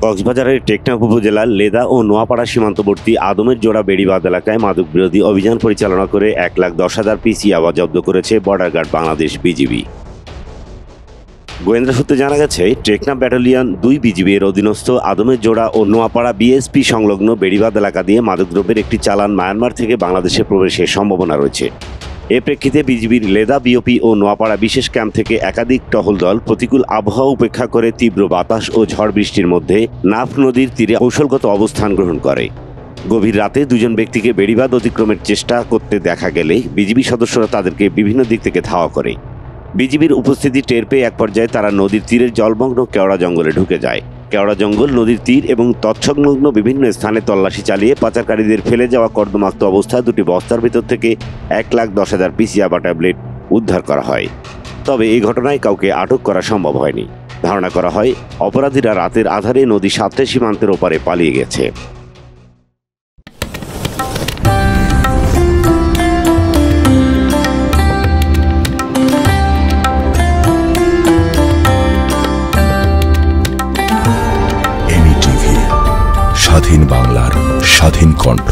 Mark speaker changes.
Speaker 1: কক্সবাজারের টেকনাফ উপজেলার লেদা ও নোয়াপাড়া সীমান্তবর্তী আদমের জোড়া বেড়িবাঁধ এলাকায় মাদক বিরোধী অভিযান পরিচালনা করে 1,10,000 পিস ইয়াবা জব্দ করেছে বর্ডার গার্ড বাংলাদেশ বিজিবি। গোয়েন্দা সূত্রে জানা গেছে, টেকনাফ ব্যাটালিয়ন 2 বিজিবি এর অধীনস্থ আদমের জোড়া ও নোয়াপাড়া বিএসপি সংলগ্ন বেড়িবাঁধ এলাকা দিয়ে মাদকদ্রব্যের একটি চালান মায়ানমার থেকে বাংলাদেশে প্রবেশের সম্ভাবনা রয়েছে। এ প্রেক্ষিতে বিজিবির লেদা বিওপি ও নোয়াপাড়া বিশেষ ক্যাম্প থেকে একাধিক টহল দল প্রতিকূল আবহাওয়া উপেক্ষা করে তীব্র বাতাস ও ঝড় বৃষ্টির মধ্যে নাফ নদীর তীরে কৌশলগত অবস্থান গ্রহণ করে। গভীর রাতে দুজন ব্যক্তিকে বেড়িবাঁধ অতিক্রমের চেষ্টা করতে দেখা গেলে বিজিবি সদস্যরা তাদেরকে বিভিন্ন দিক থেকে ধাওয়া করে। বিজিবির উপস্থিতি টের পেয়ে এক পর্যায়ে তারা নদীর তীরের জলমগ্ন কেওড়া জঙ্গলে ঢুকে যায়। কেওড়া জঙ্গল, নদীর তীর এবং তৎসংলগ্ন বিভিন্ন স্থানে তল্লাশি চালিয়ে পাচারকারীদের ফেলে যাওয়া কর্দমাক্ত অবস্থায় দুটি বস্তার ভিতর থেকে 1,10,000 পিস ইয়াবা ট্যাবলেট উদ্ধার করা হয়। তবে এই ঘটনায় কাউকে আটক করা সম্ভব হয়নি। ধারণা করা হয় অপরাধীরা রাতের আধারে নদী সাতটা সীমান্তের ওপারে পালিয়ে গেছে।
Speaker 2: স্বাধীন বাংলার স্বাধীন কণ্ঠ।